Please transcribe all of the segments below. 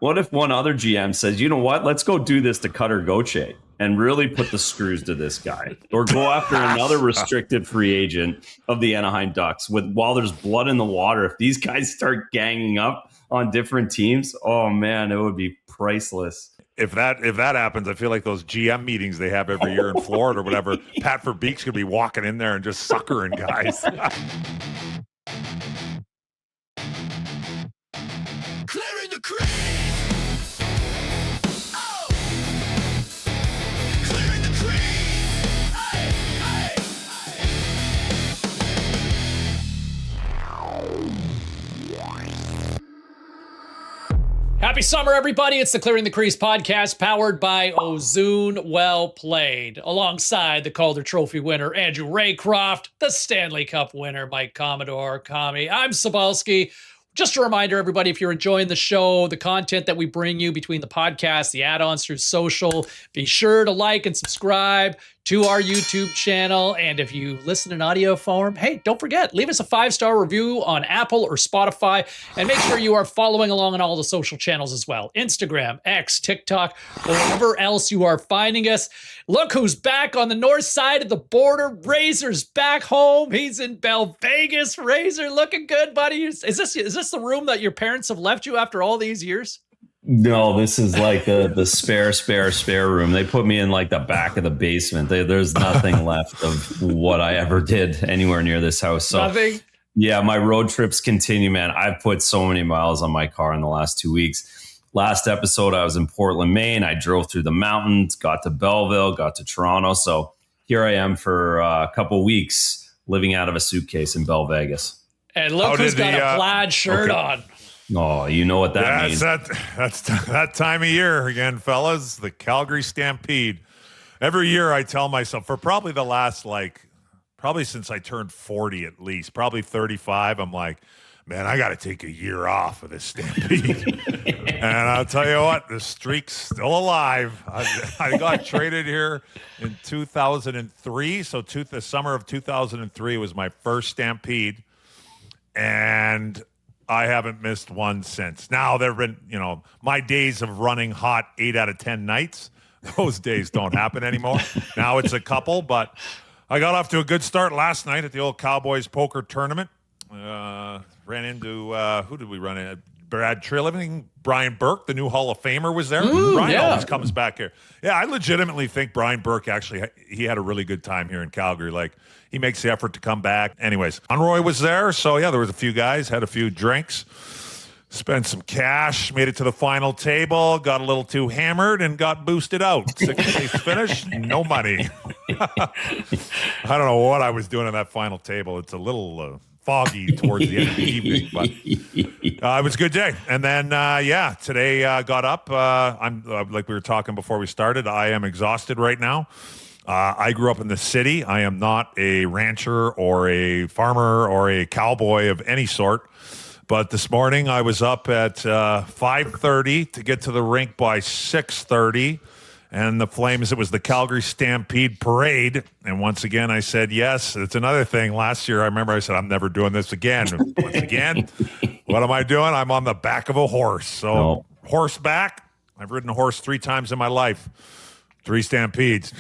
What if one other GM says, you know what, let's go do this to Cutter Gauthier and really put the screws to this guy, or go after another restricted free agent of the Anaheim Ducks while there's blood in the water. If these guys start ganging up on different teams, oh man, it would be priceless. If that happens, I feel like those GM meetings they have every year in Florida or whatever, Pat Verbeek's going to be walking in there and just suckering guys. Clearing the crease. Oh. Clearing the crease. Hey, hey, Happy summer, everybody. It's the Clearing the Crease podcast powered by Ozune Well Played, alongside the Calder Trophy winner, Andrew Raycroft, the Stanley Cup winner, Mike Commodore, Commie. I'm Cbulski. Just a reminder, everybody, if you're enjoying the show, the content that we bring you between the podcast, the add-ons through social, be sure to like and subscribe to our YouTube channel. And if you listen in audio form, hey, don't forget, leave us a 5-star review on Apple or Spotify, and make sure you are following along on all the social channels as well. Instagram, X, TikTok, or wherever else you are finding us. Look who's back on the north side of the border. Razor's back home. He's in Bell Vegas. Razor, looking good, buddy. Is this the room that your parents have left you after all these years? No, this is like the spare room. They put me in like the back of the basement. There's nothing left of what I ever did anywhere near this house. So, nothing? Yeah, my road trips continue, man. I've put so many miles on my car in the last 2 weeks. Last episode, I was in Portland, Maine. I drove through the mountains, got to Belleville, got to Toronto. So here I am for a couple weeks living out of a suitcase in Bell Vegas. And look who's got a plaid shirt on. Oh, you know what that means. That's that time of year again, fellas. The Calgary Stampede. Every year I tell myself, for probably the last, probably since I turned 40 at least, probably 35, I'm like, man, I got to take a year off of this Stampede. And I'll tell you what, the streak's still alive. I got traded here in 2003. So the summer of 2003 was my first Stampede. And I haven't missed one since. Now, there have been, my days of running hot 8 out of 10 nights. Those days don't happen anymore. Now it's a couple, but I got off to a good start last night at the old Cowboys poker tournament. Ran into, who did we run into? Brad Trilliving, Brian Burke, the new Hall of Famer, was there. Brian always comes back here. Yeah, I legitimately think Brian Burke he had a really good time here in Calgary. He makes the effort to come back. Anyways, Conroy was there. So, yeah, there was a few guys, had a few drinks, spent some cash, made it to the final table, got a little too hammered, and got boosted out. 6th place finish, no money. I don't know what I was doing on that final table. It's a little foggy towards the end of the evening, but it was a good day. And then, today got up. I'm like we were talking before we started, I am exhausted right now. I grew up in the city. I am not a rancher or a farmer or a cowboy of any sort. But this morning I was up at 5:30 to get to the rink by 6:30. And the Flames, it was the Calgary Stampede Parade. And once again, I said, yes, it's another thing. Last year, I remember I said, I'm never doing this again. Once again, what am I doing? I'm on the back of a horse. So horseback, I've ridden a horse 3 times in my life. 3 Stampede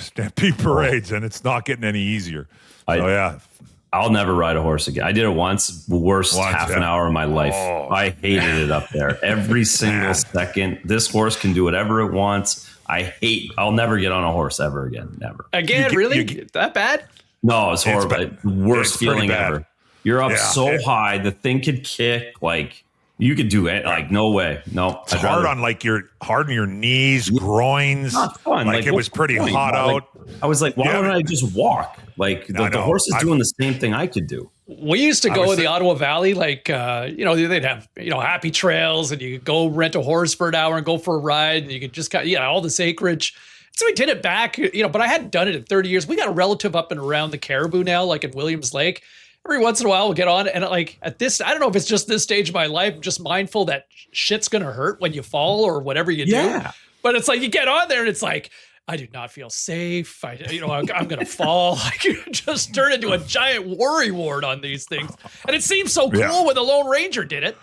parades, and it's not getting any easier. I'll never ride a horse again. I did it once, worst half an hour of my life. I hated it up there. Every single second. This horse can do whatever it wants. I'll never get on a horse ever again. Never. Again, really? That bad? No, it's horrible. Worst feeling ever. You're up so high. The thing could kick. You could do it. No way. No. It's hard on your knees, groins. Not fun. It was pretty hot out. I was like, why don't I just walk? The horse is doing the same thing I could do. We used to go in the Ottawa Valley, they'd have, happy trails, and you could go rent a horse for an hour and go for a ride, and you could just all this acreage. So we did it back, but I hadn't done it in 30 years. We got a relative up and around the Caribou now, in Williams Lake. Every once in a while we'll get on, and at this, I don't know if it's just this stage of my life, I'm just mindful that shit's going to hurt when you fall or whatever you do. But it's you get on there and it's I do not feel safe. I'm going to fall. Just turn into a giant worry ward on these things. And it seems so cool when the Lone Ranger did it.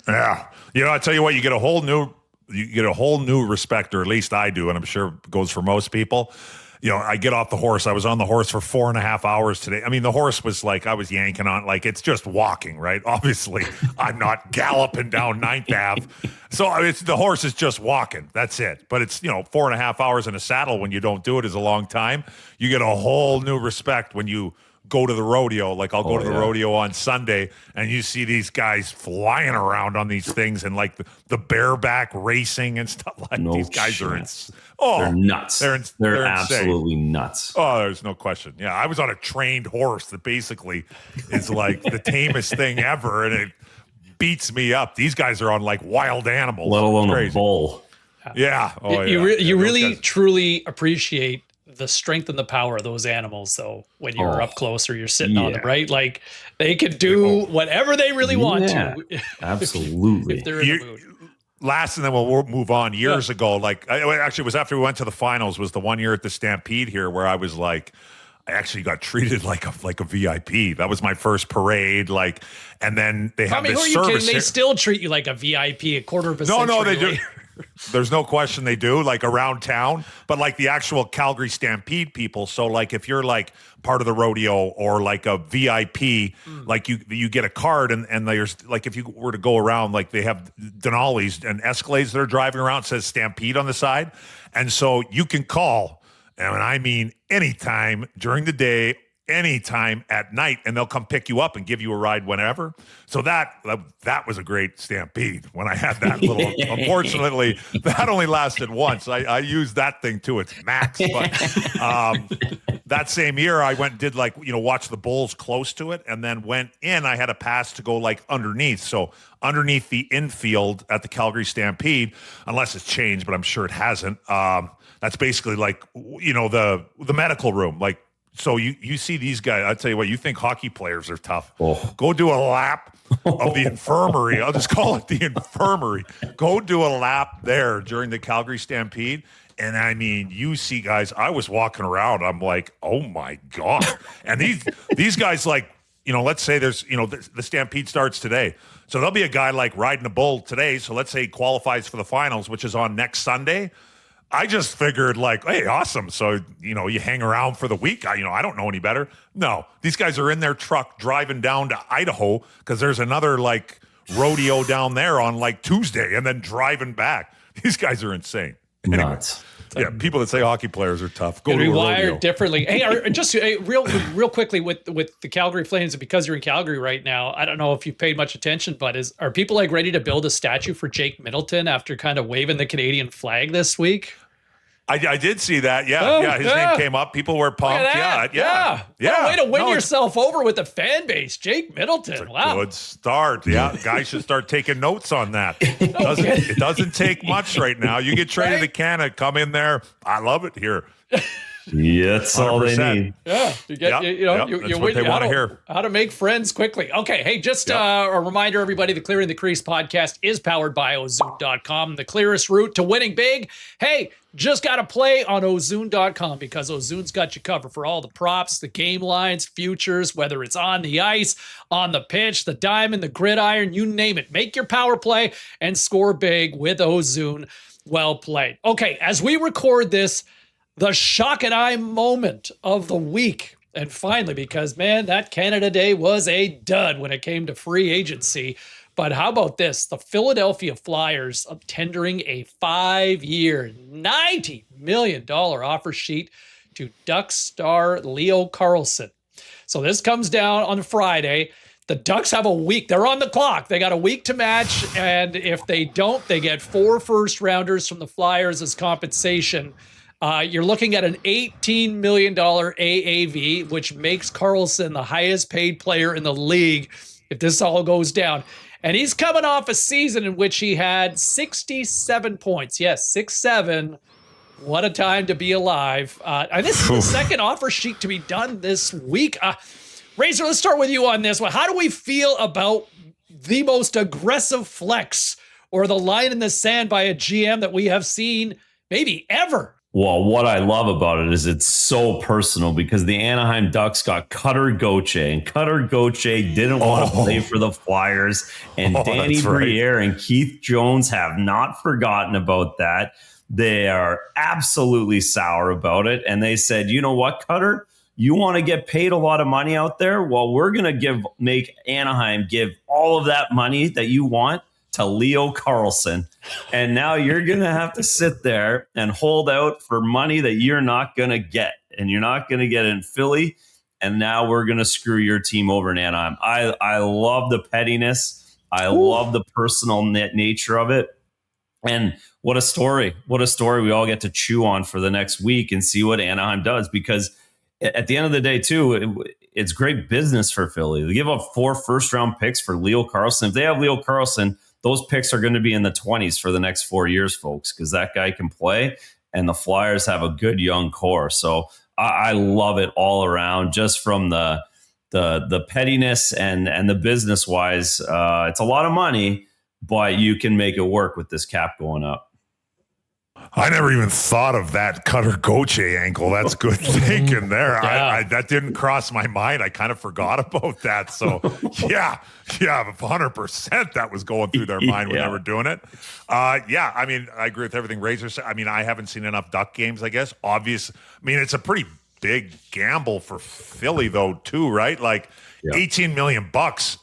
Yeah. I tell you what, you get a whole new you get a whole new respect, or at least I do, and I'm sure it goes for most people. You know, I get off the horse. I was on the horse for 4.5 hours today. I mean, the horse was like, I was yanking on, like, it's just walking, right? Obviously, I'm not galloping down 9th Ave. So the horse is just walking. That's it. But it's, 4.5 hours in a saddle when you don't do it is a long time. You get a whole new respect when you go to the rodeo. Like, I'll go to the rodeo on Sunday, and you see these guys flying around on these things and like the bareback racing and stuff. Like, these guys are they're nuts. They're absolutely nuts. Oh, there's no question. Yeah, I was on a trained horse that basically is like the tamest thing ever, and it beats me up. These guys are on like wild animals. Let alone a bull. Yeah. Oh, you really, truly appreciate the strength and the power of those animals, though, when you're up close or you're sitting on them, right? Like, they could do whatever they really want to. Absolutely. If they're in the mood. Last, and then we'll move on. Years ago, like, actually, it was after we went to the finals, was the one year at the Stampede here where I was like, I actually got treated like a VIP. That was my first parade, like, and then they have this service. They still treat you like a VIP a quarter of a century No, they do. later. There's no question they do, like around town, but like the actual Calgary Stampede people. So like if you're like part of the rodeo or like a VIP, like you get a card and there's like, if you were to go around, like they have Denali's and Escalades that are driving around, says Stampede on the side. And so you can call, and I mean anytime during the day, anytime at night, and they'll come pick you up and give you a ride whenever. So that was a great Stampede when I had that little. Unfortunately, that only lasted once. I used that thing to its max. But that same year, I went and did watch the bulls close to it, and then went in. I had a pass to go like underneath. So underneath the infield at the Calgary Stampede, unless it's changed, but I'm sure it hasn't. That's basically like the medical room, like. So you see these guys, I tell you what, you think hockey players are tough. Oh. Go do a lap of the infirmary. I'll just call it the infirmary. Go do a lap there during the Calgary Stampede. And I mean, you see guys, I was walking around, I'm like, oh my God. And these guys, like, let's say there's, the Stampede starts today. So there'll be a guy like riding a bull today. So let's say he qualifies for the finals, which is on next Sunday. I just figured like, hey, awesome. So, you hang around for the week. I don't know any better. No, these guys are in their truck driving down to Idaho because there's another like rodeo down there on like Tuesday and then driving back. These guys are insane. Anyway, nuts. Yeah, people that say hockey players are tough. Go to be a wired rodeo. differently. Hey, just real quickly with the Calgary Flames, and because you're in Calgary right now, I don't know if you've paid much attention, but are people like ready to build a statue for Jake Middleton after kind of waving the Canadian flag this week? I did see that. Yeah, his name came up. People were pumped. Yeah. What a way to win yourself over with the fan base, Jake Middleton. Wow, good start. Yeah, guys should start taking notes on that. It doesn't take much right now. You get traded to Canada, come in there. I love it here. Yeah, that's all they need. Yeah, you get you what they want to hear. How to make friends quickly. Okay, hey, just a reminder, everybody: the Clearing the Crease podcast is powered by Ozoon.com, the clearest route to winning big. Hey, just got to play on Ozoon.com because Ozoon's got you covered for all the props, the game lines, futures, whether it's on the ice, on the pitch, the diamond, the gridiron, you name it. Make your power play and score big with Ozoon. Well played. Okay, as we record this, the shock and eye moment of the week. And finally, because, man, that Canada Day was a dud when it came to free agency. But how about this? The Philadelphia Flyers tendering a 5-year, $90 million offer sheet to Ducks star Leo Carlsson. So this comes down on Friday. The Ducks have a week. They're on the clock. They got a week to match. And if they don't, they get 4 first-rounders from the Flyers as compensation. You're looking at an $18 million AAV, which makes Carlson the highest paid player in the league if this all goes down. And he's coming off a season in which he had 67 points. Yes, 6-7. What a time to be alive. And this is the second offer sheet to be done this week. Razor, let's start with you on this one. How do we feel about the most aggressive flex or the line in the sand by a GM that we have seen maybe ever? Well, what I love about it is it's so personal because the Anaheim Ducks got Cutter Gauthier, and Cutter Gauthier didn't want to play for the Flyers, and Danny that's right. Briere and Keith Jones have not forgotten about that. They are absolutely sour about it, and they said, you know what, Cutter? You want to get paid a lot of money out there? Well, we're going to make Anaheim give all of that money that you want to Leo Carlson. And now you're going to have to sit there and hold out for money that you're not going to get. And you're not going to get in Philly. And now we're going to screw your team over in Anaheim. I love the pettiness. I love the personal nature of it. And what a story. What a story we all get to chew on for the next week and see what Anaheim does. Because at the end of the day, too, it's great business for Philly. They give up 4 first-round picks for Leo Carlson. If they have Leo Carlson, those picks are going to be in the 20s for the next 4 years, folks, because that guy can play, and the Flyers have a good young core. So I love it all around, just from the pettiness and the business-wise. It's a lot of money, but you can make it work with this cap going up. I never even thought of that Cutter Gauthier angle. That's good thinking there. Yeah. That didn't cross my mind. I kind of forgot about that. So yeah, 100% that was going through their mind when they were doing it. Yeah, I mean, I agree with everything Razor said. I mean, I haven't seen enough Duck games, I guess. Obvious. I mean, it's a pretty big gamble for Philly, though, too, right? Like, $18 million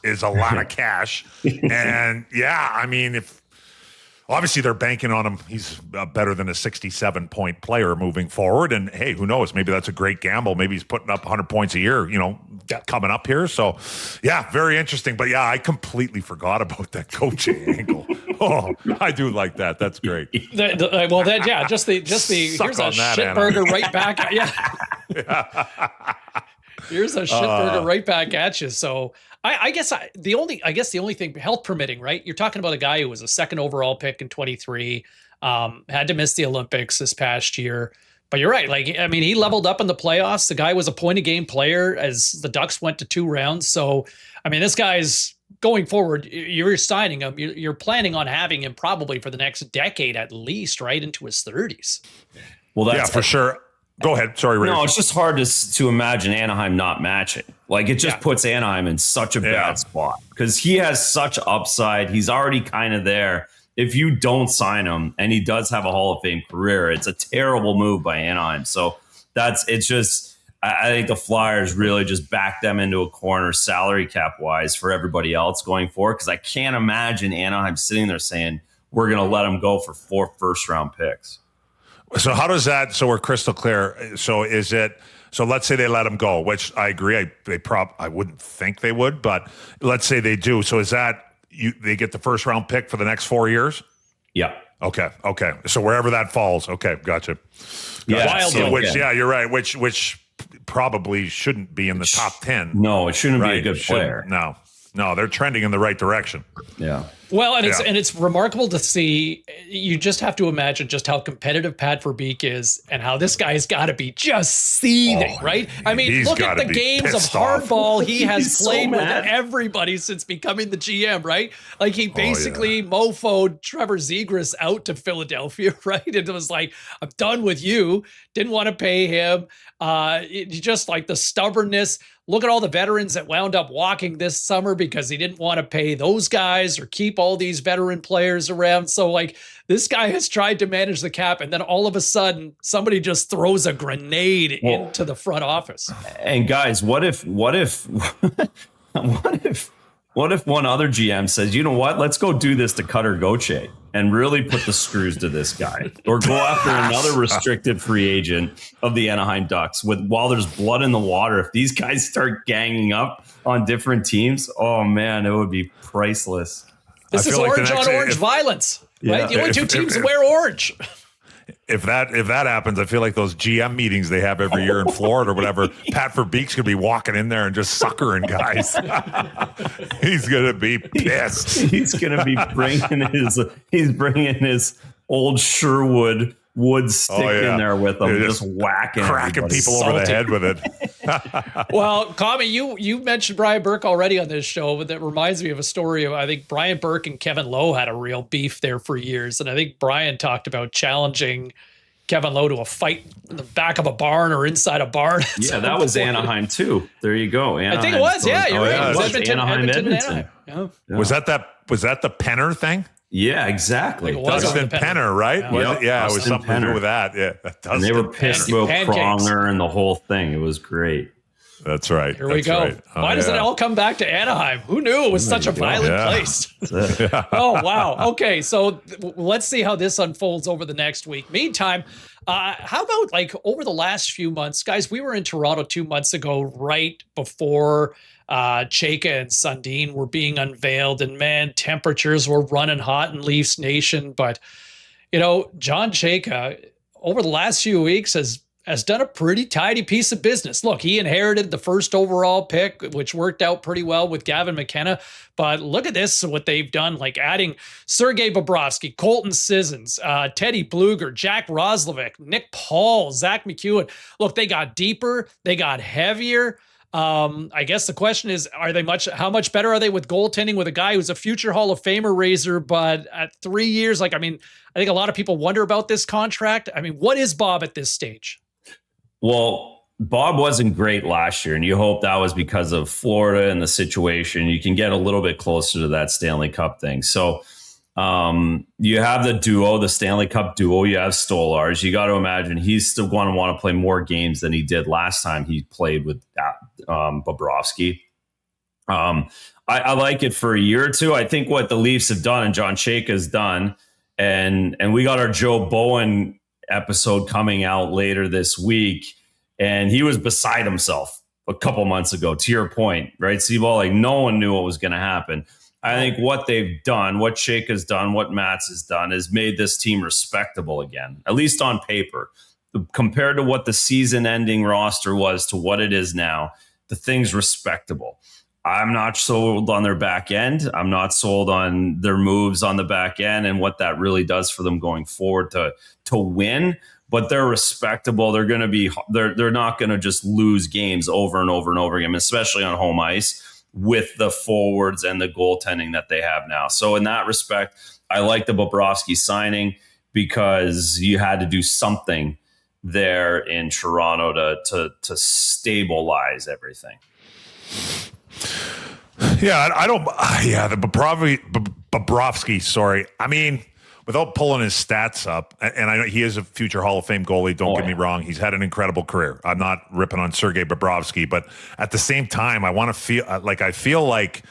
is a lot of cash. And yeah, I mean, if obviously they're banking on him, he's better than a 67-point player moving forward. And hey, who knows? Maybe that's a great gamble. Maybe he's putting up 100 points a year, coming up here. So yeah, very interesting. But yeah, I completely forgot about that coaching angle. Oh, I do like that. That's great. Just the here's a shitburger right back at you. Here's a shitburger right back at you. So I guess the only thing, health permitting, right? You're talking about a guy who was a second overall pick in 23, had to miss the Olympics this past year. But you're right. Like, I mean, he leveled up in the playoffs. The guy was a point a game player as the Ducks went to 2 rounds. So, I mean, this guy's going forward. You're signing him. You're planning on having him probably for the next decade at least, right into his 30s. Well, that's for sure. Go ahead. Sorry, Ray. No, it's just hard to imagine Anaheim not matching. Like, it just puts Anaheim in such a bad spot because he has such upside. He's already kind of there. If you don't sign him, and he does have a Hall of Fame career, it's a terrible move by Anaheim. So I think the Flyers really just back them into a corner salary cap wise for everybody else going forward. Because I can't imagine Anaheim sitting there saying, we're going to let him go for 4 first-round picks. So how does that? So we're crystal clear. So is it? So let's say they let him go, which I agree. I wouldn't think they would, but let's say they do. So is that they get the first round pick for the next 4 years? Yeah. Okay. So wherever that falls. Okay, gotcha. Yeah. You're right. Which probably shouldn't be in the top 10. No, it shouldn't be a good player. No, they're trending in the right direction. Yeah. Well, and it's remarkable to see. You just have to imagine just how competitive Pat Verbeek is and how this guy's got to be just seething, right? I mean, look at the games of hardball he has played with everybody since becoming the GM, right? Like, he basically mofoed Trevor Zegras out to Philadelphia, right? It was like, I'm done with you. Didn't want to pay him. Just like the stubbornness. Look at all the veterans that wound up walking this summer because he didn't want to pay those guys or keep all these veteran players around. So, like, this guy has tried to manage the cap, and then all of a sudden somebody just throws a grenade into the front office. And guys, what if one other GM says, you know what, let's go do this to Cutter Gauthier and really put the screws to this guy, or go after another restricted free agent of the Anaheim Ducks while there's blood in the water. If these guys start ganging up on different teams, oh man, it would be priceless. This is orange on orange violence, right? The only two teams that wear orange. If that happens, I feel like those GM meetings they have every year in Florida or whatever, Pat Verbeek's gonna be walking in there and just suckering guys. He's gonna be pissed. He's gonna be bringing his old Sherwood wood stick in there with him, just whacking people over the head with it. Well, Commie, you mentioned Brian Burke already on this show, but that reminds me of a story of, I think Brian Burke and Kevin Lowe had a real beef there for years. And I think Brian talked about challenging Kevin Lowe to a fight in the back of a barn or inside a barn. Yeah, that was Anaheim too. There you go. I think it was. Yeah, you're right. yeah, It was it was Edmonton. Edmonton. Yeah. Yeah. Was that the Penner thing? Yeah, exactly. Like it was Dustin on the Penner, right? Yeah. Was it? Yeah, it was Dustin something to do Penner. with that. Yeah, And they were Dustin pissed Penner. about Pancakes. Pronger and the whole thing. It was great. That's right. Here we That's go. right. Oh, Why does it yeah. all come back to Anaheim? Who knew it was such a violent Yeah. place? That's it. Oh, wow. Okay, so let's see how this unfolds over the next week. Meantime, how about like over the last few months, guys? We were in Toronto 2 months ago, right before Chayka and Sundin were being unveiled, and man, temperatures were running hot in Leafs Nation. But you know, John Chayka over the last few weeks has done a pretty tidy piece of business. Look, he inherited the first overall pick, which worked out pretty well with Gavin McKenna. But look at this, what they've done, like adding Sergei Bobrovsky, Colton Sissons, Teddy Bluger, Jack Roslovic, Nick Paul, Zach McEwen. Look, they got deeper, they got heavier. I guess the question is, how much better are they with goaltending with a guy who's a future Hall of Famer Razor, but at 3 years, I think a lot of people wonder about this contract. I mean, what is Bob at this stage? Well, Bob wasn't great last year, and you hope that was because of Florida and the situation. You can get a little bit closer to that Stanley Cup thing. So you have the duo, the Stanley Cup duo. You have Stolarz. You got to imagine he's still going to want to play more games than he did last time he played with Bobrovsky. I like it for a year or two. I think what the Leafs have done and John Chayka has done, and we got our Joe Bowen episode coming out later this week, and he was beside himself a couple months ago, to your point, right, Cball? Like, no one knew what was going to happen. I think what they've done, what Chayka's done, what Mats has done is made this team respectable again, at least on paper. Compared to what the season-ending roster was to what it is now, the thing's respectable. I'm not sold on their back end. I'm not sold on their moves on the back end and what that really does for them going forward to win. But they're respectable. They're going to be. They're not going to just lose games over and over and over again, especially on home ice with the forwards and the goaltending that they have now. So in that respect, I like the Bobrovsky signing because you had to do something there in Toronto to stabilize everything. Yeah, I don't. Yeah, the Bobrovsky. Sorry, I mean, without pulling his stats up, and I know he is a future Hall of Fame goalie. Don't get me wrong; he's had an incredible career. I'm not ripping on Sergei Bobrovsky, but at the same time, I feel like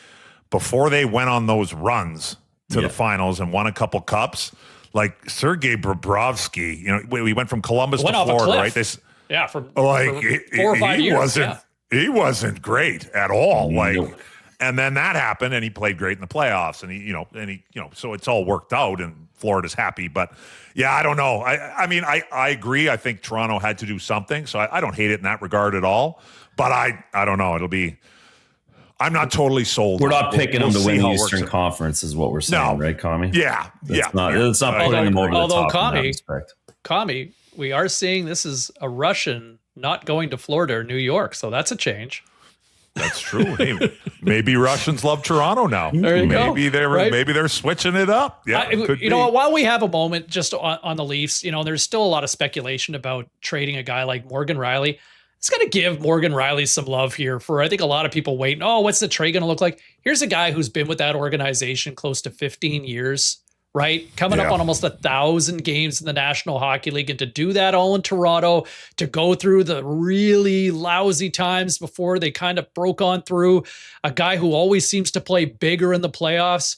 before they went on those runs to the finals and won a couple cups, like Sergei Bobrovsky, you know, we went from Columbus to Florida, right? For 4 or 5 years. He wasn't great at all. Nope. Like, and then that happened, and he played great in the playoffs, and he so it's all worked out, and Florida's happy. But yeah, I don't know. I mean, I agree. I think Toronto had to do something, so I don't hate it in that regard at all. But I don't know. I'm not totally sold. We're not picking them to win the how it Eastern works. Conference, is what we're saying, right, Commie? Yeah, It's not putting them over the top in that respect. Commie, we are seeing this is a Russian not going to Florida or New York, so that's a change. That's true. Maybe Russians love Toronto now. There you go. Maybe they're switching it up. Yeah, you know what? While we have a moment just on the Leafs, there's still a lot of speculation about trading a guy like Morgan Riley. It's going to give Morgan Riley some love here for, I think, a lot of people waiting. Oh, what's the trade going to look like? Here's a guy who's been with that organization close to 15 years, right? Coming up on almost 1,000 games in the National Hockey League, and to do that all in Toronto, to go through the really lousy times before they kind of broke on through, a guy who always seems to play bigger in the playoffs.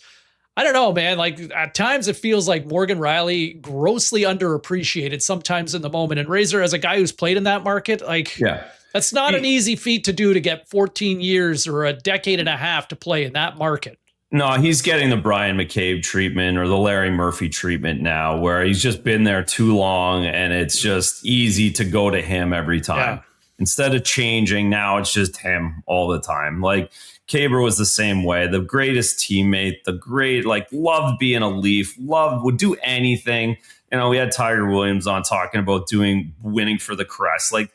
I don't know, man. Like, at times it feels like Morgan Riley grossly underappreciated sometimes in the moment. And Razor, as a guy who's played in that market, that's not an easy feat to do, to get 14 years or a decade and a half to play in that market. No, he's getting the Brian McCabe treatment or the Larry Murphy treatment now, where he's just been there too long and it's just easy to go to him every time. Yeah. Instead of changing, now it's just him all the time. Like, Caber was the same way. The greatest teammate, loved being a Leaf, would do anything. We had Tiger Williams on talking about winning for the crest. Like,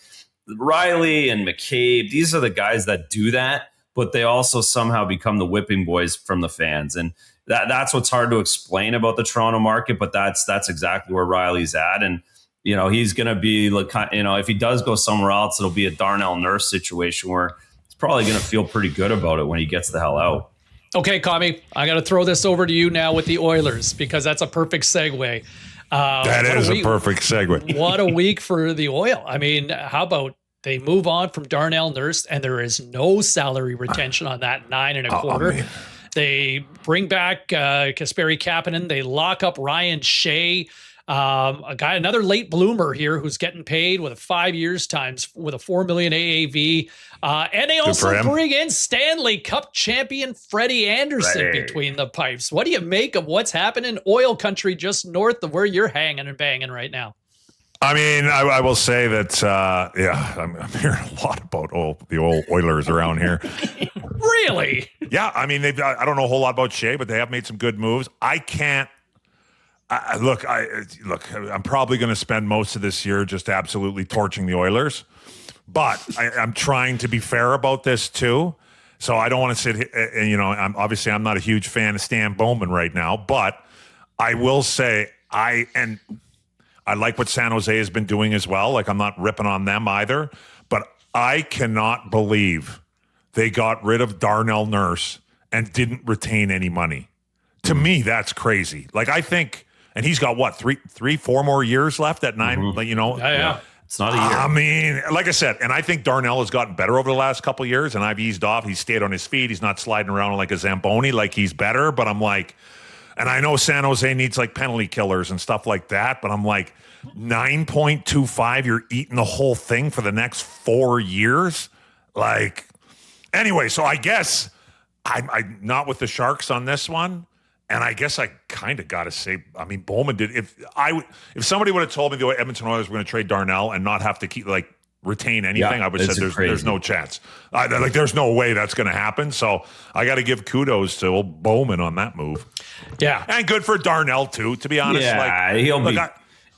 Riley and McCabe, these are the guys that do that, but they also somehow become the whipping boys from the fans. And that's what's hard to explain about the Toronto market, but that's exactly where Riley's at. And you know, he's going to be like, you know, if he does go somewhere else, it'll be a Darnell Nurse situation where he's probably going to feel pretty good about it when he gets the hell out. Okay, Commie, I got to throw this over to you now with the Oilers because that's a perfect segue. That is a perfect segue. What a week for the Oil. I mean, how about they move on from Darnell Nurse and there is no salary retention on that 9.25. They bring back Kasperi Kapanen. They lock up Ryan Shea, another late bloomer here who's getting paid with 5 years times with a $4 million AAV. And they also bring in Stanley Cup champion Freddie Anderson between the pipes. What do you make of what's happening in oil country just north of where you're hanging and banging right now? I mean, I will say that, I'm hearing a lot about the old Oilers around here. Really? Yeah, I mean, I don't know a whole lot about Shea, but they have made some good moves. I can't. Look, I'm probably going to spend most of this year just absolutely torching the Oilers, but I'm trying to be fair about this too. So I don't want to sit here, and I'm not a huge fan of Stan Bowman right now, but I will say I like what San Jose has been doing as well. Like, I'm not ripping on them either, but I cannot believe they got rid of Darnell Nurse and didn't retain any money. To me, that's crazy. Like, I think, and he's got what, 4 more years left at 9, Yeah. It's not a year. I mean, like I said, and I think Darnell has gotten better over the last couple of years, and I've eased off. He's stayed on his feet. He's not sliding around like a Zamboni, like he's better, but I'm like, and I know San Jose needs like penalty killers and stuff like that, but I'm like, 9.25, you're eating the whole thing for the next 4 years? Like, anyway, so I guess I'm not with the Sharks on this one. And I guess I kind of got to say, I mean, Bowman did. If somebody would have told me the Edmonton Oilers were going to trade Darnell and not have to retain anything, I would have said there's no chance. There's no way that's going to happen. So I got to give kudos to old Bowman on that move. Yeah, and good for Darnell too. To be honest,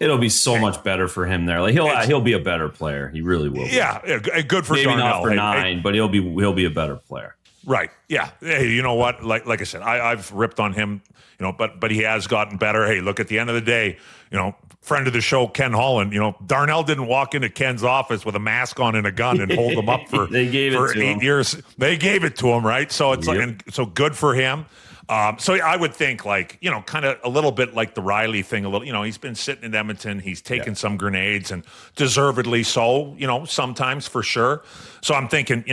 it'll be so much better for him there. Like he'll be a better player. He really will. Yeah, good for maybe Darnell. Not for 9, but he'll be a better player. Right. Yeah. Hey, you know what? Like I said, I've ripped on him, but he has gotten better. Hey, look, at the end of the day, friend of the show, Ken Holland, Darnell didn't walk into Ken's office with a mask on and a gun and hold him up for, they gave for it to 8 him. years. They gave it to him, right? So it's so good for him. So I would think kind of a little bit like the Riley thing, he's been sitting in Edmonton. He's taken some grenades and deservedly so, sometimes for sure. So I'm thinking,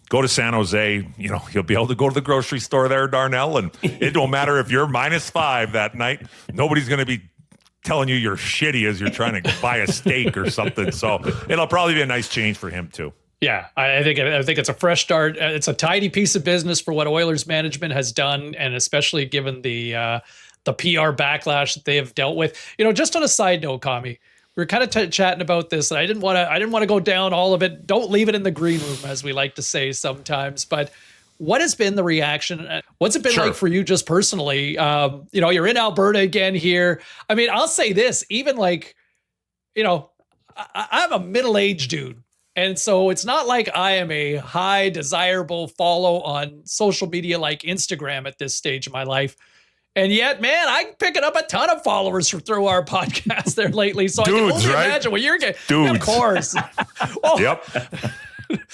go to San Jose, you'll be able to go to the grocery store there, Darnell, and it don't matter if you're -5 that night. Nobody's going to be telling you you're shitty as you're trying to buy a steak or something. So it'll probably be a nice change for him too. Yeah, I think it's a fresh start. It's a tidy piece of business for what Oilers management has done, and especially given the PR backlash that they have dealt with. Just on a side note, Commie, we were kind of chatting about this, and I didn't want to go down all of it. Don't leave it in the green room, as we like to say sometimes. But what has been the reaction? What's it been like for you, just personally? You're in Alberta again here. I mean, I'll say this: even I'm a middle-aged dude. And so it's not like I am a high desirable follow on social media like Instagram at this stage of my life. And yet, man, I'm picking up a ton of followers through our podcast there lately. So Dudes, I can only imagine what you're getting. Dudes. Of course. Oh. Yep.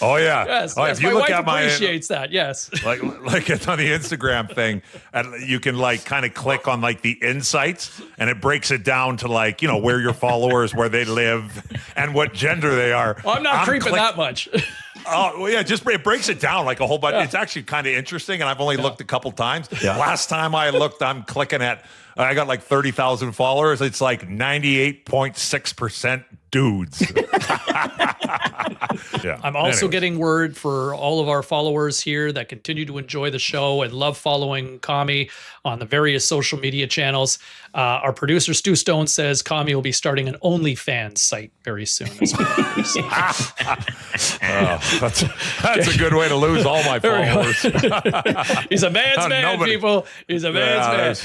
Oh yeah. Yes. Oh, yes. if you my look wife at appreciates that. Yes. Like it's on the Instagram thing, and you can kind of click on the insights, and it breaks it down to where your followers, where they live, and what gender they are. Well, I'm not creeping that much. Oh, well, yeah, it breaks it down like a whole bunch. Yeah. It's actually kind of interesting, and I've only looked a couple times. Yeah. Last time I looked, I'm clicking at, I got 30,000 followers. It's 98.6% dudes. Yeah. I'm also getting word for all of our followers here that continue to enjoy the show and love following Commie on the various social media channels. Our producer, Stu Stone, says Commie will be starting an OnlyFans site very soon. That's a good way to lose all my followers. He's a man's man, people. He's a man's man.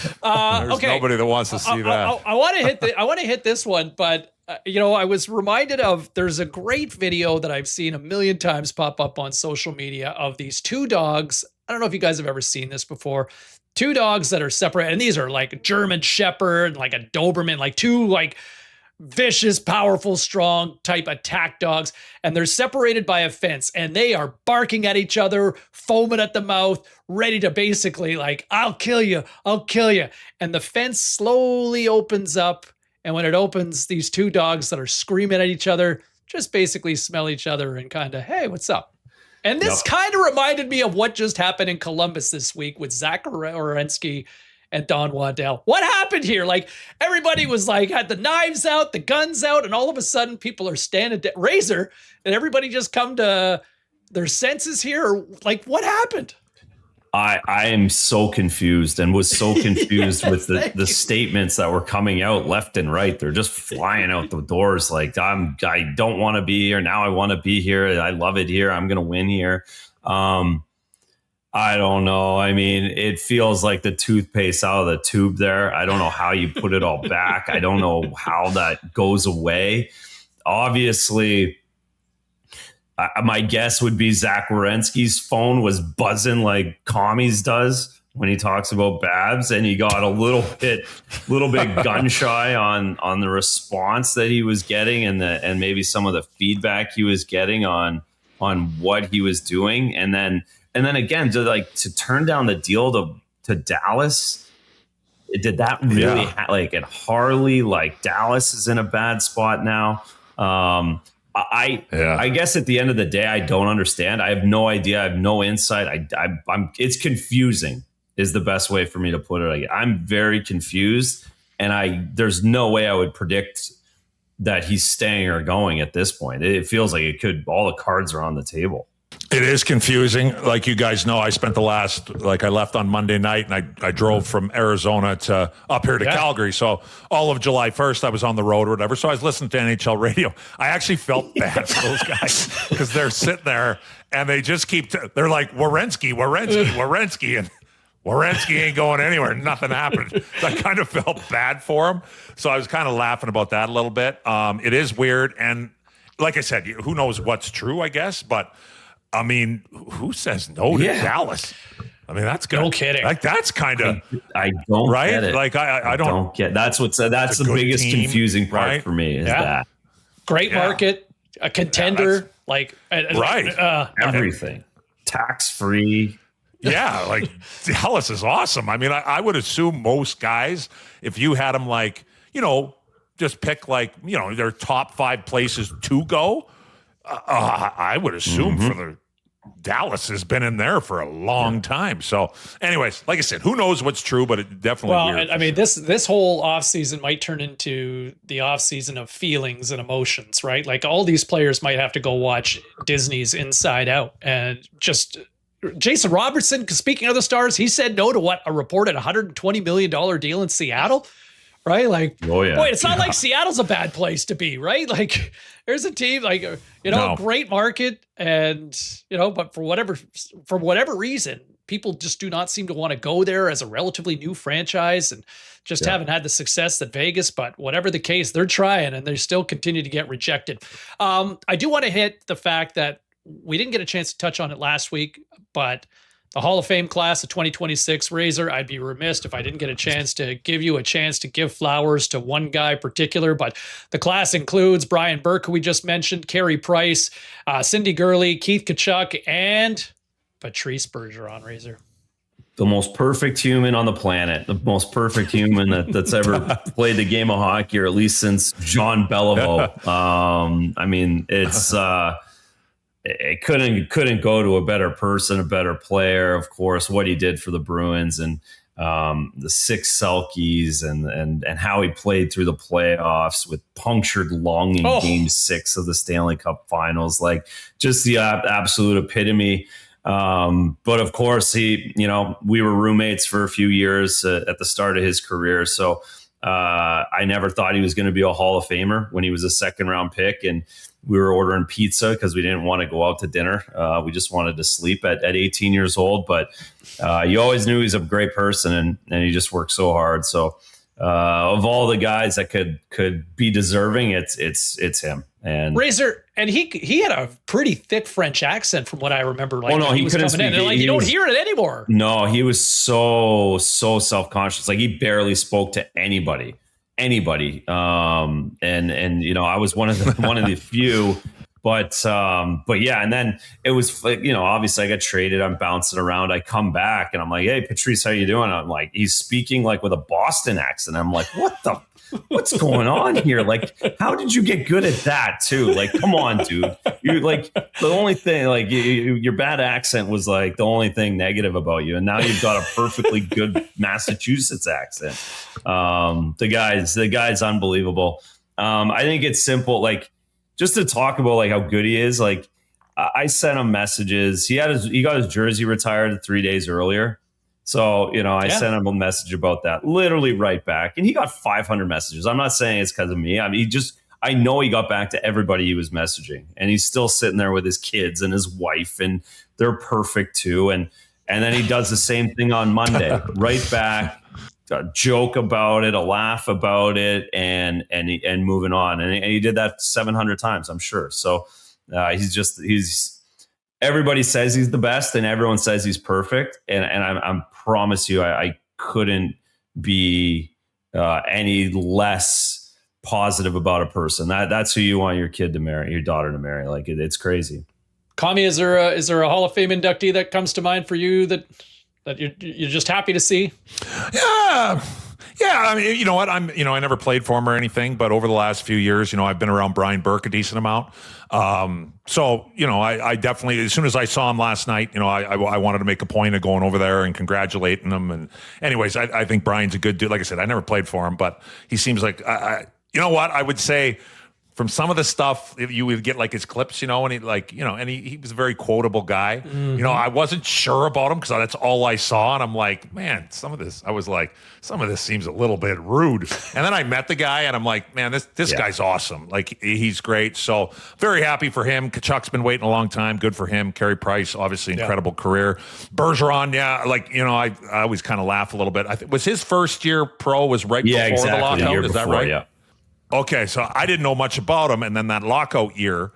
There's okay. nobody that wants to see that. I want to hit this one, but I was reminded of, there's a great video that I've seen a million times pop up on social media of these two dogs. I don't know if you guys have ever seen this before. Two dogs that are separate, and these are like German Shepherd, like a Doberman, like two vicious, powerful, strong type attack dogs, and they're separated by a fence, and they are barking at each other, foaming at the mouth, ready to basically like, I'll kill you. And the fence slowly opens up, and when it opens, these two dogs that are screaming at each other just basically smell each other and kind of, hey, what's up? And this kind of reminded me of what just happened in Columbus this week with Zach Werenski and Don Waddell. What happened here? Like, everybody was like, had the knives out, the guns out, and all of a sudden people are standing at Razor, and everybody just come to their senses here. Like, what happened? I am so confused and was so confused with the statements that were coming out left and right. They're just flying out the doors. Like, I don't want to be here. Now I want to be here. I love it here. I'm going to win here. I don't know. I mean, it feels like the toothpaste out of the tube there. I don't know how you put it all back. I don't know how that goes away. Obviously, my guess would be Zach Werenski's phone was buzzing like Commie's does when he talks about Babs, and he got a little bit gun shy on the response that he was getting and maybe some of the feedback he was getting on what he was doing, and then again to turn down the deal to Dallas. Did that really at Harley? Like, Dallas is in a bad spot now. I guess at the end of the day, I don't understand. I have no idea. I have no insight. I'm it's confusing is the best way for me to put it. I'm very confused, and there's no way I would predict that he's staying or going at this point. It feels like all the cards are on the table. It is confusing. Like you guys know, I spent I left on Monday night, and I drove from Arizona to up here to Calgary. So all of July 1st, I was on the road or whatever. So I was listening to NHL radio. I actually felt bad for those guys because they're sitting there and they just they're like, Werenski. And Werenski ain't going anywhere. Nothing happened. So I kind of felt bad for him. So I was kind of laughing about that a little bit. It is weird. And like I said, who knows what's true, I guess. But I mean, who says no to Dallas? I mean, that's good. No kidding. Like, that's kind of, I don't right? get it. Like, I don't get. That's the biggest team, confusing part for me is that great market, a contender, everything tax free. Yeah, like Dallas is awesome. I mean, I would assume most guys, if you had them just pick their top 5 places to go. I would assume for the Dallas has been in there for a long time. So anyways, like I said, who knows what's true, but it definitely weird. I mean, this whole offseason might turn into the offseason of feelings and emotions, right? Like, all these players might have to go watch Disney's Inside Out, and just Jason Robertson, speaking of the Stars, he said no to a reported $120 million deal in Seattle. Right? Like, boy, it's not like Seattle's a bad place to be, right? Like, there's a team, a great market, and, but for whatever reason, people just do not seem to want to go there as a relatively new franchise, and just haven't had the success that Vegas, but whatever the case, they're trying, and they still continue to get rejected. I do want to hit the fact that we didn't get a chance to touch on it last week, but the Hall of Fame class of 2026, Razor, I'd be remiss if I didn't get a chance to give you a chance to give flowers to one guy in particular, but the class includes Brian Burke, who we just mentioned, Carey Price, Cindy Gurley, Keith Tkachuk, and Patrice Bergeron, Razor. The most perfect human on the planet, the most perfect human that's ever played the game of hockey, or at least since John Beliveau. I mean, it's... it couldn't go to a better person, a better player. Of course, what he did for the Bruins, and the 6 Selkies, and how he played through the playoffs with punctured lung in Game 6 of the Stanley Cup Finals. Like, just the absolute epitome. But of course, we were roommates for a few years at the start of his career. So I never thought he was going to be a Hall of Famer when he was a 2nd round pick, and we were ordering pizza because we didn't want to go out to dinner. We just wanted to sleep at 18 years old. But you always knew he was a great person, and he just worked so hard. So of all the guys that could be deserving, it's him. And Razor, and he had a pretty thick French accent from what I remember. Like, he was couldn't coming speak. in, and you don't hear it anymore. No, he was so self-conscious. Like, he barely spoke to anybody anybody. And you know, I was one of the few. But yeah, and then it was, you know, obviously I got traded. I'm bouncing around. I come back and I'm like, hey, Patrice, how you doing? I'm like, he's speaking like with a Boston accent. I'm like, what's going on here? Like, how did you get good at that too? Like, come on, dude. You like the only thing, like your bad accent was like the only thing negative about you, and now you've got a perfectly good Massachusetts accent. The guy's unbelievable. I think it's simple, like, just to talk about like how good he is. Like, I sent him messages. He got his jersey retired 3 days earlier. So, you know, I sent him a message about that, literally right back. And he got 500 messages. I'm not saying it's because of me. I mean, I know he got back to everybody he was messaging, and he's still sitting there with his kids and his wife, and they're perfect too. And then he does the same thing on Monday, right back, a joke about it, a laugh about it, and moving on. And he did that 700 times, I'm sure. So he's everybody says he's the best, and everyone says he's perfect. And I promise you, I couldn't be any less positive about a person. That's who you want your kid to marry, your daughter to marry. Like, it's crazy. Commie, is there a Hall of Fame inductee that comes to mind for you that you're just happy to see? Yeah. I mean, you know what? I never played for him or anything, but over the last few years, you know, I've been around Brian Burke a decent amount. So, you know, I definitely, as soon as I saw him last night, you know, I wanted to make a point of going over there and congratulating him. And anyways, I think Brian's a good dude. Like I said, I never played for him, but he seems like, you know what? I would say, from some of the stuff you would get, like his clips, you know, and he was a very quotable guy. Mm-hmm. You know, I wasn't sure about him because that's all I saw. And I'm like, man, some of this seems a little bit rude. And then I met the guy and I'm like, man, this guy's awesome. Like, he's great. So very happy for him. Kachuk's been waiting a long time. Good for him. Carey Price, obviously incredible career. Bergeron, like, you know, I always kind of laugh a little bit. Was his first year pro was right before the lockout? Is that right? Yeah. Okay, so I didn't know much about him, and then that lockout year,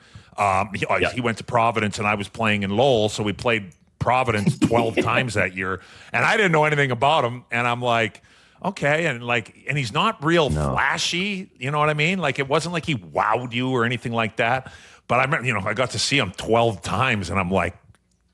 he went to Providence, and I was playing in Lowell, so we played Providence 12 times that year, and I didn't know anything about him, and I'm like, okay, and he's not real flashy, you know what I mean? Like, it wasn't like he wowed you or anything like that, but I remember, you know, I got to see him 12 times, and I'm like,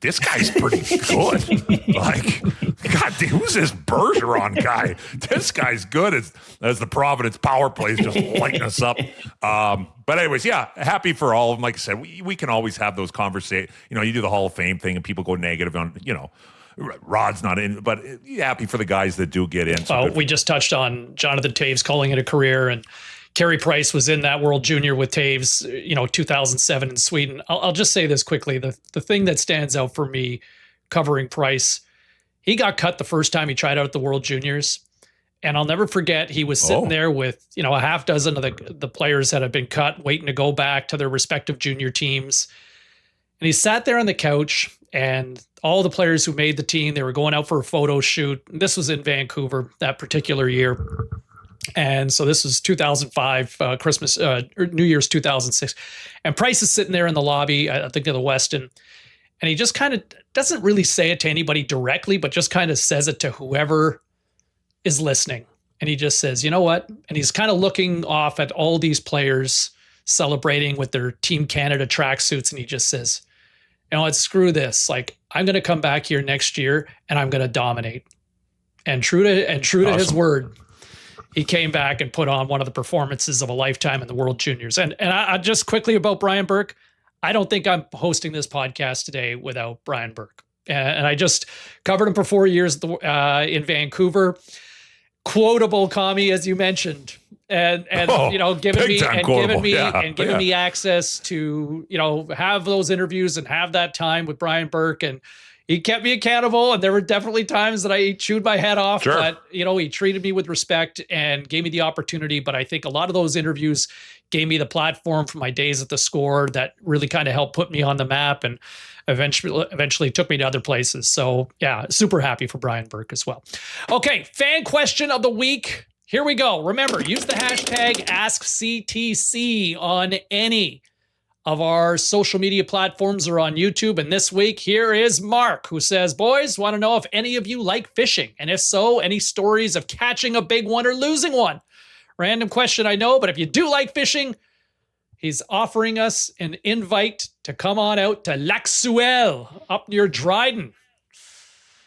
this guy's pretty good. Like, God, who's this Bergeron guy? This guy's good as the Providence power plays just lighting us up. But anyways, yeah, happy for all of them. Like I said, we can always have those conversations. You know, you do the Hall of Fame thing and people go negative on, you know, Rod's not in, but happy for the guys that do get in. So we just touched on Jonathan Toews calling it a career, and Carey Price was in that World Junior with Toews, you know, 2007 in Sweden. I'll just say this quickly. The thing that stands out for me covering Price, he got cut the first time he tried out at the World Juniors. And I'll never forget, he was sitting there with, you know, a half dozen of the players that had been cut, waiting to go back to their respective junior teams. And he sat there on the couch, and all the players who made the team, they were going out for a photo shoot. This was in Vancouver that particular year. And so this was 2005, Christmas, or New Year's 2006. And Price is sitting there in the lobby, I think of the Westin, and he just kind of doesn't really say it to anybody directly, but just kind of says it to whoever is listening. And he just says, you know what? And he's kind of looking off at all these players celebrating with their Team Canada tracksuits. And he just says, you know what, screw this. Like, I'm going to come back here next year and I'm going to dominate. And true to his word, he came back and put on one of the performances of a lifetime in the World Juniors. And I just quickly about Brian Burke, I don't think I'm hosting this podcast today without Brian Burke. And I just covered him for 4 years in Vancouver. Quotable Commie, as you mentioned, and you know, giving me access to, you know, have those interviews and have that time with Brian Burke, and he kept me accountable. And there were definitely times that I chewed my head off, but you know, he treated me with respect and gave me the opportunity. But I think a lot of those interviews gave me the platform for my days at the Score that really kind of helped put me on the map and eventually took me to other places. So yeah, super happy for Brian Burke as well. Okay, fan question of the week. Here we go. Remember, use the hashtag AskCTC on any of our social media platforms or on YouTube. And this week, here is Mark, who says, boys, want to know if any of you like fishing? And if so, any stories of catching a big one or losing one? Random question, I know, but if you do like fishing, he's offering us an invite to come on out to Lac Suel up near Dryden.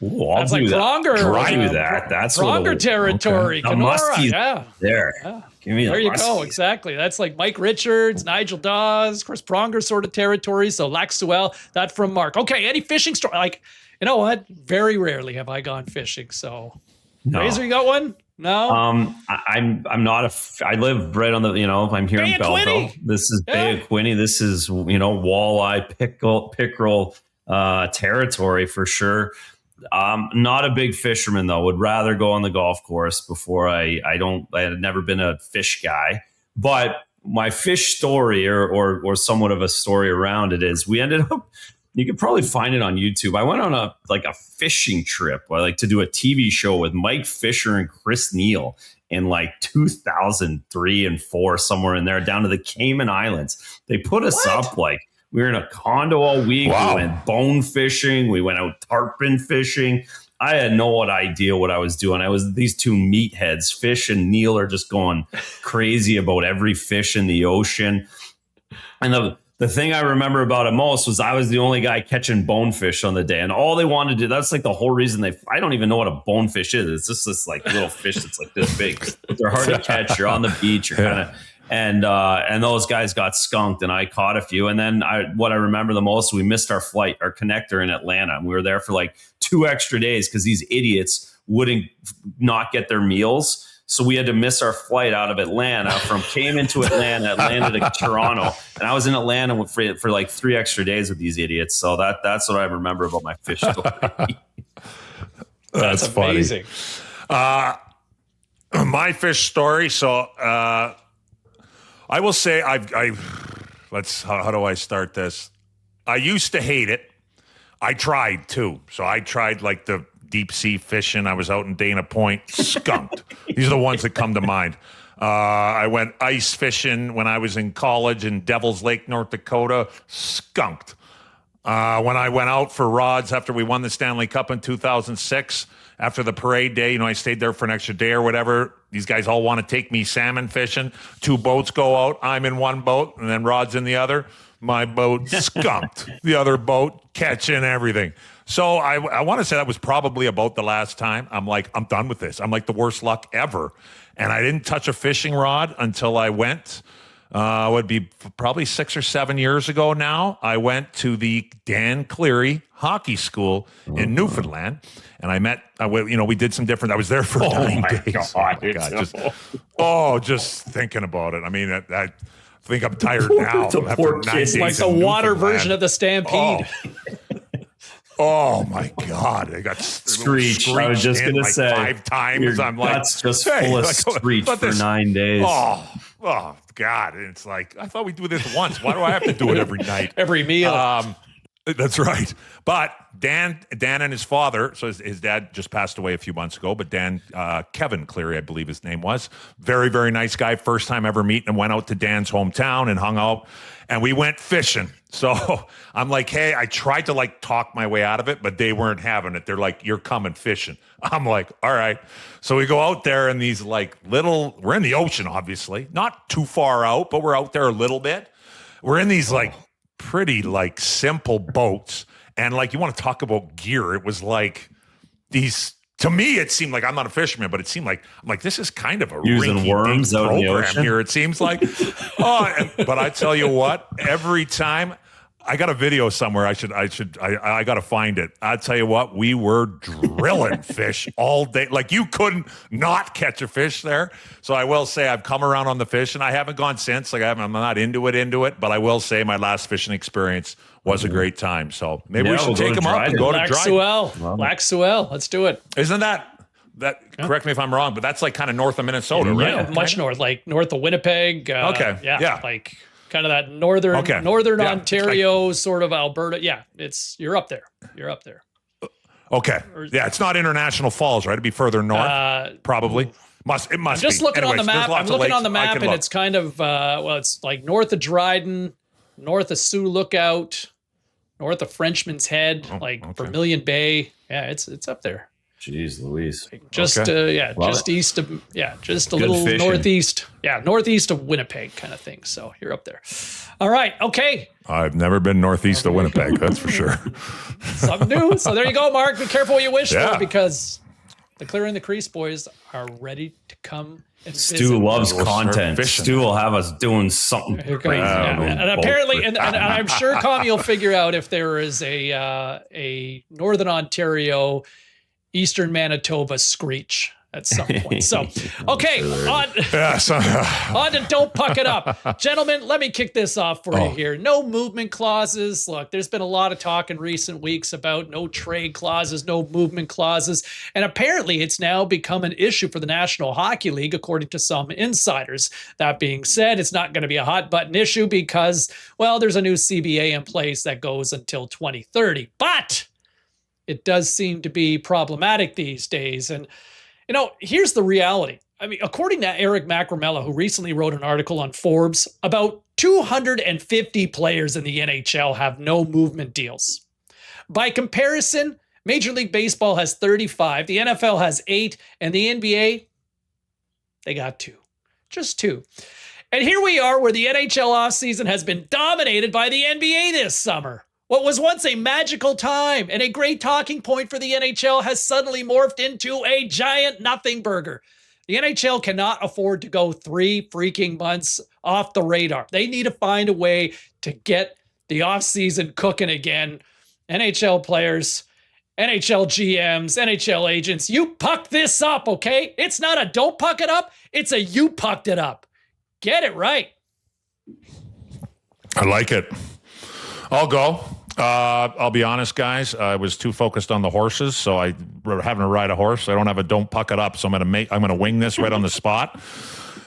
Ooh, I'll That's do like that. Pronger. I'll do that. That's what Pronger territory. The Kenora, muskies yeah. there. Yeah. Give me the There you muskies. go. Exactly. That's like Mike Richards, Nigel Dawes, Chris Pronger sort of territory. So Lac Suel, that from Mark. Okay, any fishing story? Like, you know what? Very rarely have I gone fishing. So, No. Razor, you got one? No. I'm not I live right on the, I'm here Bay in of Quinte. Belleville. This is Bay of Quinte. This is, walleye, pickerel territory for sure. Not a big fisherman though. Would rather go on the golf course before I had never been a fish guy. But my fish story or somewhat of a story around it is we ended up, you could probably find it on YouTube. I went on a fishing trip. I like to do a TV show with Mike Fisher and Chris Neal in like 2003 and 4, somewhere in there, down to the Cayman Islands. They put us up like, we were in a condo all week. Wow. We went bone fishing. We went out tarpon fishing. I had no idea what I was doing. These two meatheads, Fish and Neil, are just going crazy about every fish in the ocean. And the thing I remember about it most was I was the only guy catching bonefish on the day. And all they wanted to do, that's like the whole reason I don't even know what a bonefish is. It's just this like little fish that's like this big. They're hard to catch. You're on the beach. You're kind of, and those guys got skunked and I caught a few. And then what I remember the most, we missed our flight, our connector in Atlanta. And we were there for like 2 extra days because these idiots wouldn't not get their meals. So we had to miss our flight out of Atlanta came into Atlanta to Toronto. And I was in Atlanta for like 3 extra days with these idiots. So that's what I remember about my fish story. That's amazing. Funny. My fish story. So I will say how do I start this? I used to hate it. I tried too. So I tried like the deep sea fishing. I was out in Dana Point, skunked. These are the ones that come to mind. I went ice fishing when I was in college in Devil's Lake, North Dakota, skunked. When I went out for rods after we won the Stanley Cup in 2006, after the parade day, I stayed there for an extra day or whatever. These guys all want to take me salmon fishing. 2 boats go out. I'm in one boat and then Rod's in the other. My boat skunked. The other boat catching everything. So I want to say that was probably about the last time. I'm like, I'm done with this. I'm like the worst luck ever. And I didn't touch a fishing rod until I went, would be probably 6 or 7 years ago now. I went to the Dan Cleary hockey school in Newfoundland. And we did some different, I was there for 9 days. Just thinking about it. I mean, I think I'm tired now. After 9 days Like the water version of the Stampede. Oh my God! I got Screech. I was just gonna say 5 times. I'm like, that's just full of screech for 9 days. Oh God! It's like I thought we'd do this once. Why do I have to do it every night? Every meal. That's right. But Dan and his father, so his dad just passed away a few months ago, but Kevin Cleary, I believe his name was. Very, very nice guy. First time ever meeting him. Went out to Dan's hometown and hung out. And we went fishing. So I'm like, hey, I tried to like talk my way out of it, but they weren't having it. They're like, you're coming fishing. I'm like, all right. So we go out there in these like we're in the ocean, obviously. Not too far out, but we're out there a little bit. We're in these like pretty like simple boats. And like, you want to talk about gear. It was like these, to me, it seemed like I'm not a fisherman, but it seemed like, I'm like, this is kind of a using worms out in the ocean here. It seems like, but I tell you what, every time I got a video somewhere, I got to find it. I tell you what, we were drilling fish all day. Like you couldn't not catch a fish there. So I will say I've come around on the fish and I haven't gone since. Like I'm not into it, but I will say my last fishing experience was a great time. So maybe we should take them up and go to Lac Suel. Let's do it. Isn't that correct me if I'm wrong, but that's like kind of north of Minnesota, right? Yeah, much north, like north of Winnipeg. Okay. Yeah. Like kind of that northern Ontario, sort of Alberta. Yeah, you're up there. Okay. Yeah, it's not International Falls, right? It'd be further north, probably. It must just be. Looking Anyways, on the map. I'm looking on the map, and look. it's kind of it's like north of Dryden, north of Sioux Lookout, north of Frenchman's Head, Vermilion Bay. Yeah, it's up there. Jeez Louise. Just Okay. just east of just a Good little fishing. northeast of Winnipeg kind of thing. So you're up there. All right, okay. I've never been northeast of Winnipeg, that's for sure. Something new. So there you go, Mark. Be careful what you wish Yeah. for, because the Clearing the Crease boys are ready to come and Stu visit. loves We'll start content. fishing. Stu will have us doing something Here comes- crazy. yeah. on And those apparently, boats. and I'm sure Commie will figure out if there is a Northern Ontario, Eastern Manitoba screech at some point. So, okay, on to Don't Puck It Up. Gentlemen, let me kick this off for you here. No movement clauses. Look, there's been a lot of talk in recent weeks about no trade clauses, no movement clauses. And apparently it's now become an issue for the National Hockey League, according to some insiders. That being said, it's not going to be a hot button issue because, well, there's a new CBA in place that goes until 2030. But it does seem to be problematic these days. And here's the reality. I mean, according to Eric Macramella, who recently wrote an article on Forbes, about 250 players in the NHL have no movement deals. By comparison, Major League Baseball has 35, the NFL has 8, and the NBA, they got 2. Just 2. And here we are where the NHL offseason has been dominated by the NBA this summer. What was once a magical time and a great talking point for the NHL has suddenly morphed into a giant nothing burger. The NHL cannot afford to go 3 freaking months off the radar. They need to find a way to get the offseason cooking again. NHL players, NHL GMs, NHL agents, you puck this up, okay? It's not a don't puck it up, it's a you pucked it up. Get it right. I like it. I'll go. I'll be honest, guys. I was too focused on the horses, so I having to ride a horse. I don't have a don't puck it up, so I'm gonna wing this right on the spot.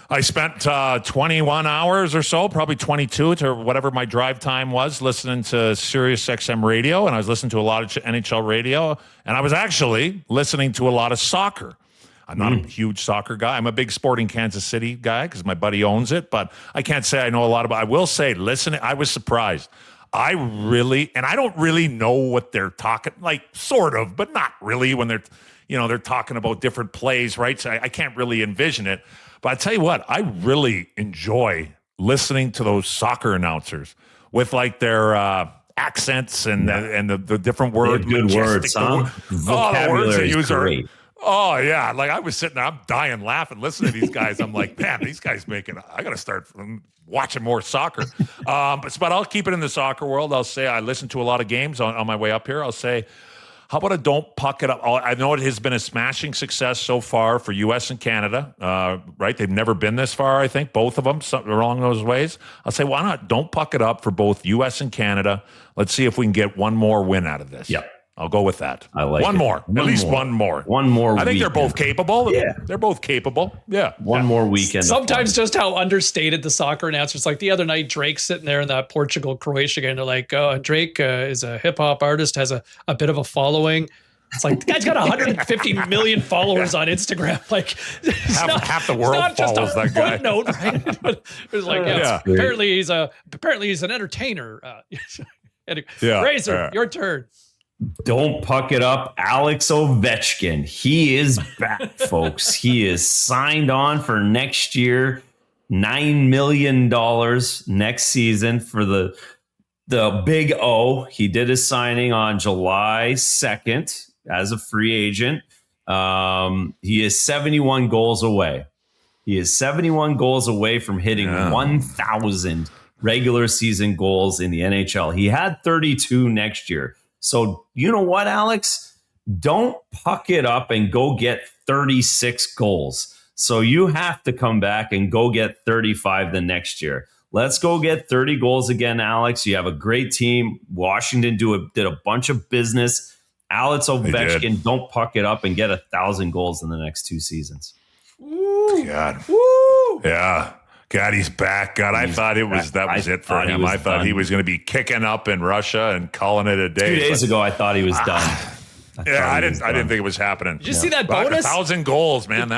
I spent 21 hours or so, probably 22 to whatever my drive time was, listening to Sirius XM radio, and I was listening to a lot of NHL radio, and I was actually listening to a lot of soccer. I'm not a huge soccer guy. I'm a big Sporting Kansas City guy because my buddy owns it, but I can't say I know a lot about it. I will say, listening, I was surprised. I don't really know what they're talking, like sort of, but not really when they're talking about different plays, right? So I can't really envision it. But I tell you what, I really enjoy listening to those soccer announcers with like their accents and the different words. They have good words, huh? Vocabulary is great. Oh, yeah. Like I was sitting there, I'm dying laughing, listening to these guys. I'm like, man, these guys I got to start watching more soccer. But I'll keep it in the soccer world. I'll say I listen to a lot of games on my way up here. I'll say, how about a don't puck it up? I know it has been a smashing success so far for U.S. and Canada, right? They've never been this far, I think, both of them, something along those ways. I'll say, why not don't puck it up for both U.S. and Canada? Let's see if we can get one more win out of this. Yep. I'll go with that. I like one it. more. At least one more. One more. I think they're weekend. both capable. Yeah. They're both capable. Yeah. One more weekend. Sometimes just how understated the soccer announcers. Like the other night, Drake's sitting there in that Portugal-Croatia game. They're like, Drake is a hip-hop artist, has a bit of a following. It's like, the guy's got 150 million followers on Instagram. Like, half the world not just follows a that guy. footnote, right? It's like, apparently he's an entertainer. Anyway, Razor, your turn. Don't puck it up. Alex Ovechkin. He is back, folks. He is signed on for next year. $9 million next season for the big O. He did his signing on July 2nd as a free agent. He is 71 goals away. He is 71 goals away from hitting 1,000 regular season goals in the NHL. He had 32 next year. So you know what, Alex? Don't puck it up and go get 36 goals. So you have to come back and go get 35 the next year. Let's go get 30 goals again, Alex. You have a great team. Washington did a bunch of business. Alex Ovechkin, don't puck it up and get 1,000 goals in the next 2 seasons. Ooh, God. Woo. Yeah. God, he's back. God, I thought it was that was it for him. I thought he was going to be kicking up in Russia and calling it a day. 2 days ago, I thought he was done. I didn't think it was happening. Did you see that bonus? 1,000 goals, man.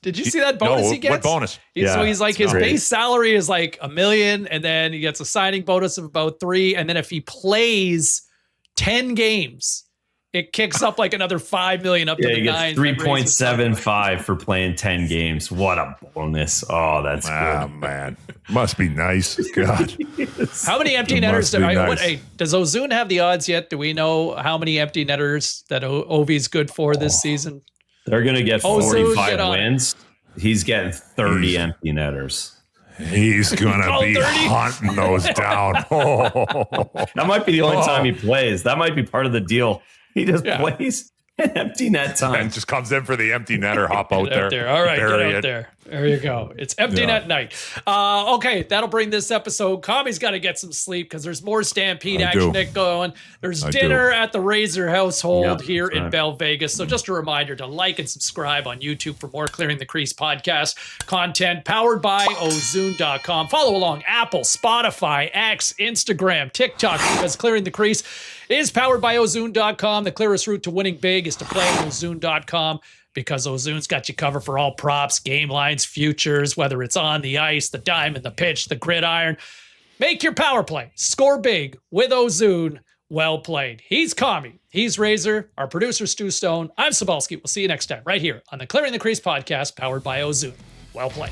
Did you see that bonus he gets? What bonus? So he's like, his base salary is like $1 million, and then he gets a signing bonus of about $3 million. And then if he plays 10 games, it kicks up like another 5 million up to Yeah, the you get nines. 3.75 for playing 10 games. What a bonus. Oh, that's Ah, good. man. Must be nice. God. How many empty It netters must be nice. hey, does Ozune have the odds yet? Do we know how many empty netters that Ovi's good for this season? They're going to get Ozune, 45 get on it. wins. He's getting 30 empty netters. He's going to Oh, be 30? hunting those down. Oh. That might be the only time he plays. That might be part of the deal. He just Yeah. plays an empty net time. And just comes in for the empty netter, hop out Get there. All right, get bury out it. there. There you go. It's empty Yeah. net night. Okay, that'll bring this episode. Commie's got to get some sleep because there's more Stampede I action do. going. There's I dinner at the Razor household Yep, here that's in right. Bell Vegas. So just a reminder to like and subscribe on YouTube for more Clearing the Crease podcast content powered by Ozune.com. Follow along Apple, Spotify, X, Instagram, TikTok because Clearing the Crease is powered by Ozune.com. The clearest route to winning big is to play on Ozune.com. Because Ozune's got you covered for all props, game lines, futures, whether it's on the ice, the diamond, the pitch, the gridiron. Make your power play. Score big with Ozune. Well played. He's Commie. He's Razor. Our producer, Stu Stone. I'm Cball. We'll see you next time right here on the Clearing the Crease podcast powered by Ozune. Well played.